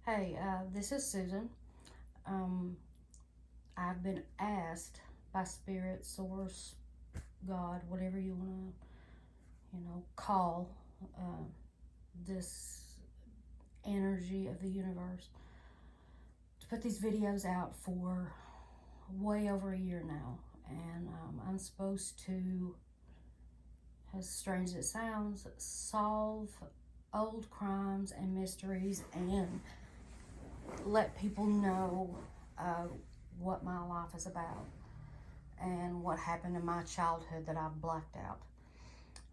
Hey, this is Susan. Um, I've been asked by Spirit, Source, God, whatever you want to, call uh, this energy of the universe, to put these videos out for way over a year now. And I'm supposed to, as strange as it sounds, solve old crimes and mysteries and let people know uh, what my life is about and what happened in my childhood that I've blacked out.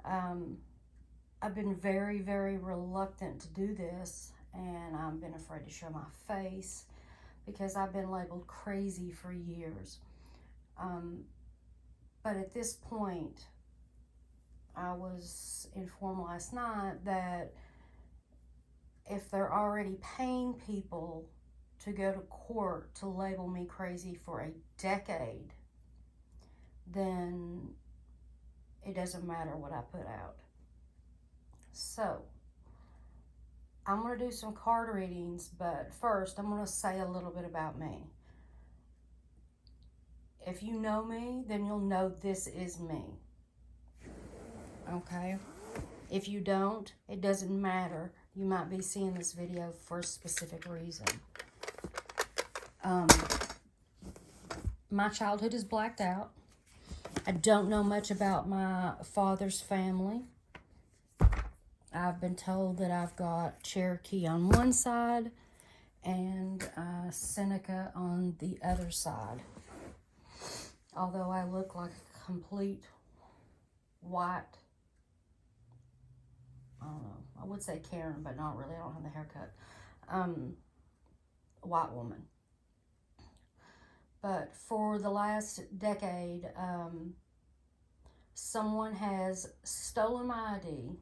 Um, I've been very, very reluctant to do this, and I've been afraid to show my face because I've been labeled crazy for years. Um, but at this point, I was informed last night that if they're already paying people to go to court to label me crazy for a decade, then it doesn't matter what I put out. So, I'm going to do some card readings, but first I'm going to say a little bit about me. If you know me, then you'll know this is me. Okay? If you don't, it doesn't matter. You might be seeing this video for a specific reason. My childhood is blacked out. I don't know much about my father's family. I've been told that I've got Cherokee on one side and Seneca on the other side. Although I look like a complete white, I don't know, I would say Karen, but not really, I don't have the haircut, white woman. But for the last decade, someone has stolen my ID,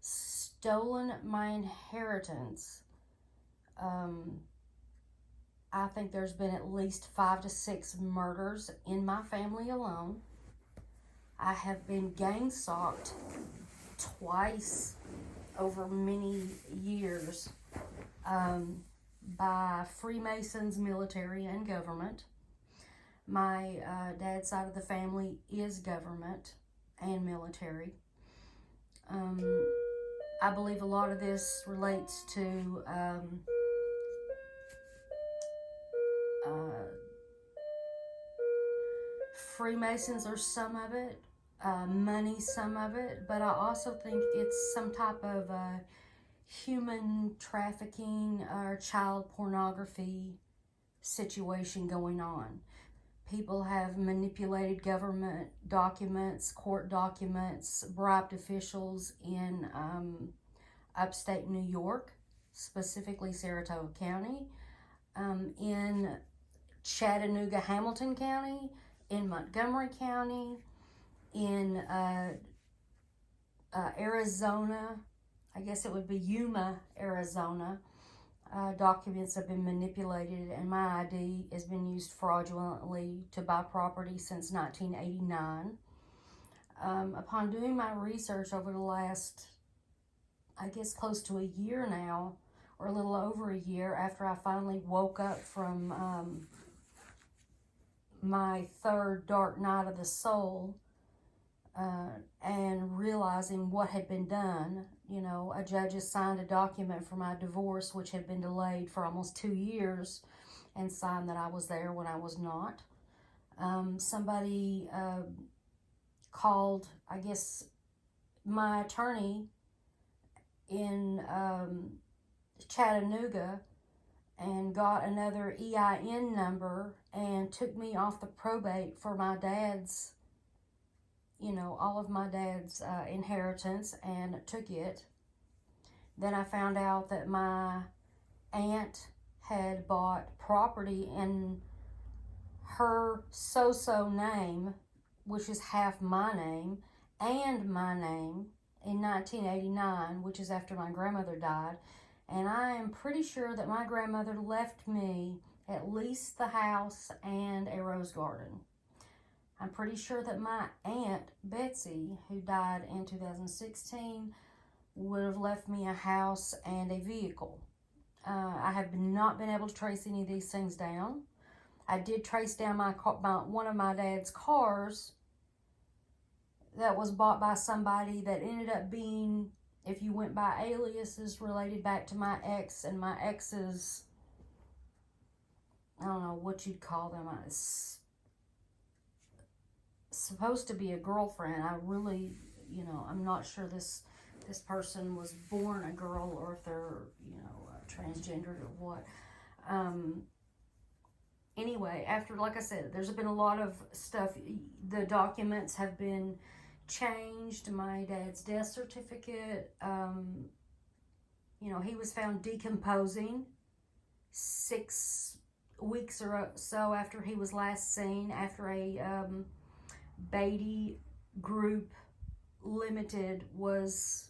stolen my inheritance. I think there's been at least 5 to 6 murders in my family alone. I have been gang stalked twice over many years by Freemasons, military, and government. My dad's side of the family is government and military. I believe a lot of this relates to Freemasons are some of it, money some of it, but I also think it's some type of human trafficking or child pornography situation going on. People have manipulated government documents, court documents, bribed officials in upstate New York, specifically Saratoga County, in Chattanooga, Hamilton County, in Montgomery County, in Arizona, I guess it would be Yuma, Arizona. Documents have been manipulated, and my ID has been used fraudulently to buy property since 1989. Upon doing my research over the last, I guess, close to a year now, or a little over a year after I finally woke up from my third dark night of the soul, and realizing what had been done. A judge has signed a document for my divorce, which had been delayed for almost 2 years, and signed that I was there when I was not. Somebody called, I guess, my attorney in Chattanooga and got another EIN number and took me off the probate for my dad's, all of my dad's inheritance, and took it. Then I found out that my aunt had bought property in her so-so name, which is half my name, and my name in 1989, which is after my grandmother died. And I am pretty sure that my grandmother left me at least the house and a rose garden. I'm pretty sure that my aunt, Betsy, who died in 2016, would have left me a house and a vehicle. I have not been able to trace any of these things down. I did trace down one of my dad's cars that was bought by somebody that ended up being, if you went by aliases, related back to my ex, and my ex's, I don't know what you'd call them. It's supposed to be a girlfriend. I really, I'm not sure this person was born a girl or if they're, transgendered or what. Anyway, after, like I said, there's been a lot of stuff. The documents have been changed. My dad's death certificate, he was found decomposing 6 weeks or so after he was last seen, after a Beatty Group Limited was,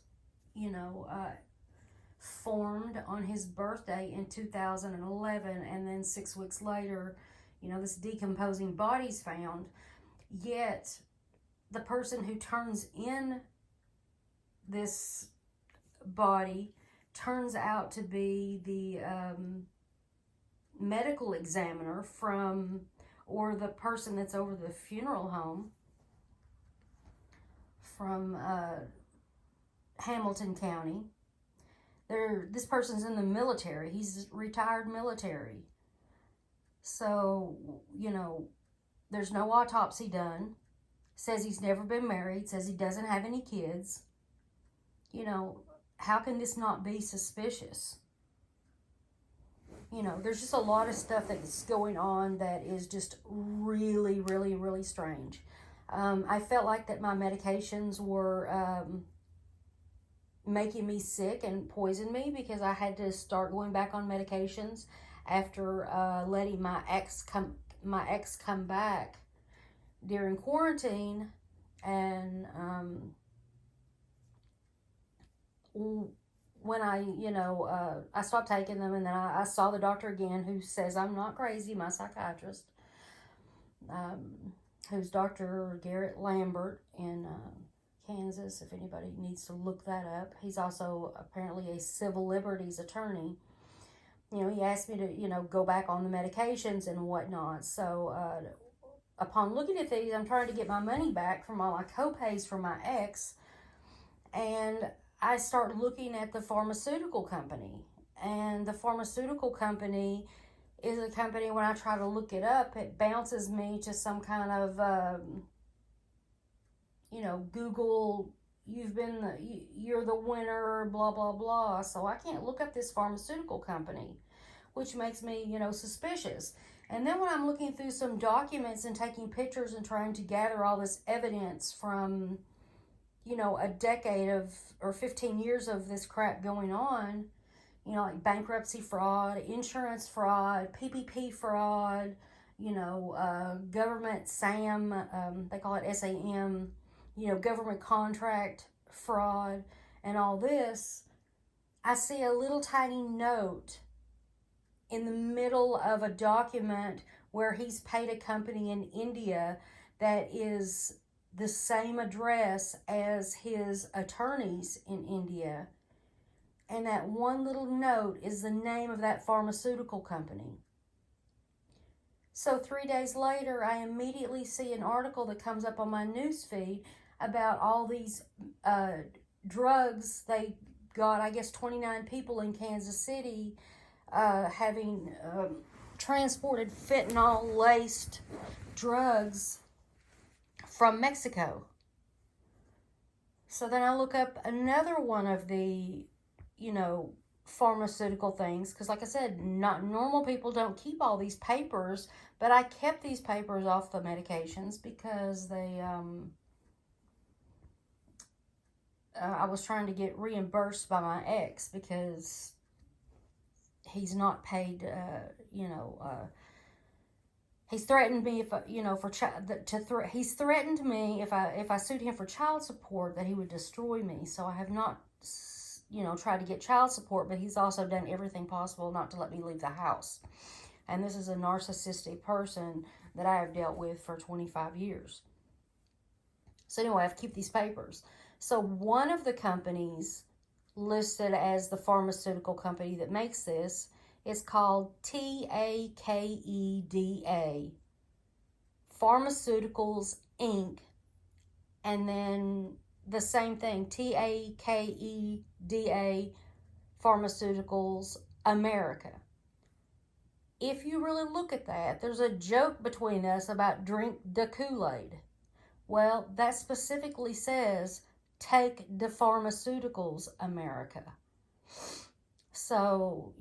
formed on his birthday in 2011, and then 6 weeks later, this decomposing body's found. Yet the person who turns in this body turns out to be the medical examiner or the person that's over the funeral home from Hamilton County. This person's in the military. He's retired military. So, there's no autopsy done. Says he's never been married. Says he doesn't have any kids. How can this not be suspicious? There's just a lot of stuff that's going on that is just really, really, really strange. I felt like that my medications were making me sick and poisoned me, because I had to start going back on medications after letting my ex come back during quarantine. And when I stopped taking them, and then I saw the doctor again, who says I'm not crazy, my psychiatrist, who's Dr. Garrett Lambert in Kansas, if anybody needs to look that up. He's also apparently a civil liberties attorney. He asked me to, go back on the medications and whatnot. So upon looking at these, I'm trying to get my money back from all my co-pays from my ex. And I start looking at the pharmaceutical company. And the pharmaceutical company is a company, when I try to look it up, it bounces me to some kind of Google, you're the winner, blah, blah, blah. So I can't look up this pharmaceutical company, which makes me, suspicious. And then when I'm looking through some documents and taking pictures and trying to gather all this evidence from, a decade or 15 years of this crap going on, like bankruptcy fraud, insurance fraud, PPP fraud, government SAM, they call it SAM, government contract fraud, and all this, I see a little tiny note in the middle of a document where he's paid a company in India that is the same address as his attorneys in India. And that one little note is the name of that pharmaceutical company. So 3 days later, I immediately see an article that comes up on my newsfeed about all these drugs. They got, I guess, 29 people in Kansas City having transported fentanyl-laced drugs from Mexico. So then I look up another one of the, pharmaceutical things, because like I said, not normal people don't keep all these papers, but I kept these papers off the medications because they I was trying to get reimbursed by my ex, because he's not paid, he's threatened me if he's threatened me if I sued him for child support, that he would destroy me. So I have not, tried to get child support, but he's also done everything possible not to let me leave the house. And this is a narcissistic person that I have dealt with for 25 years. So anyway, I have to keep these papers. So one of the companies listed as the pharmaceutical company that makes this. It's called TAKEDA, Pharmaceuticals Inc. And then the same thing, TAKEDA, Pharmaceuticals America. If you really look at that, there's a joke between us about drink the Kool-Aid. Well, that specifically says take the pharmaceuticals, America. So,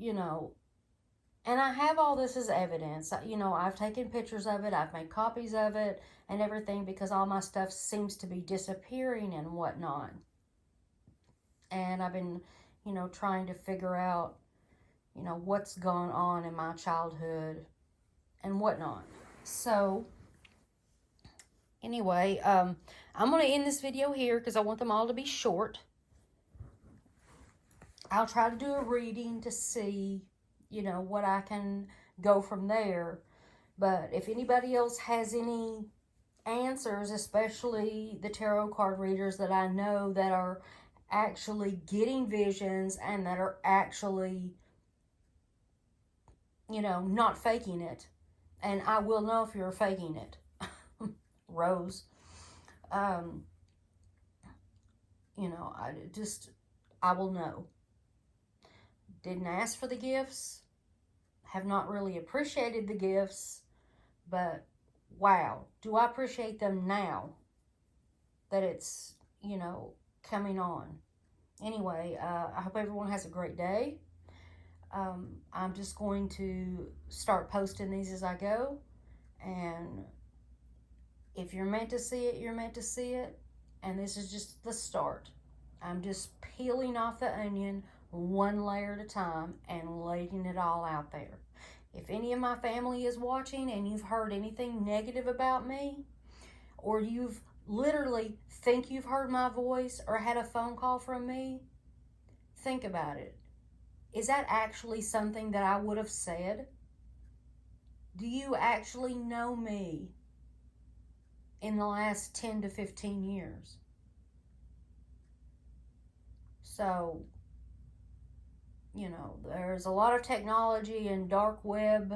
and I have all this as evidence. I've taken pictures of it, I've made copies of it and everything, because all my stuff seems to be disappearing and whatnot. And I've been, trying to figure out, what's gone on in my childhood and whatnot. So, anyway, I'm going to end this video here because I want them all to be short. I'll try to do a reading to see, what I can go from there. But if anybody else has any answers, especially the tarot card readers that I know that are actually getting visions and that are actually, not faking it. And I will know if you're faking it. Rose. I will know. Didn't ask for the gifts. Have not really appreciated the gifts. But, wow. Do I appreciate them now that it's, coming on. Anyway, I hope everyone has a great day. I'm just going to start posting these as I go. And if you're meant to see it, you're meant to see it. And this is just the start. I'm just peeling off the onion one layer at a time and laying it all out there. If any of my family is watching and you've heard anything negative about me, or you've literally think you've heard my voice or had a phone call from me, think about it. Is that actually something that I would have said? Do you actually know me in the last 10 to 15 years? So, there's a lot of technology and dark web,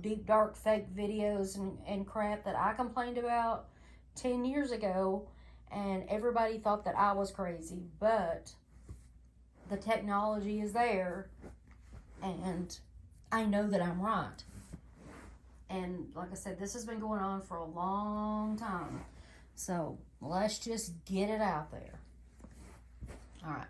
deep, dark, fake videos and crap that I complained about 10 years ago, and everybody thought that I was crazy. But the technology is there, and I know that I'm right. And like I said, this has been going on for a long time. So let's just get it out there. All right.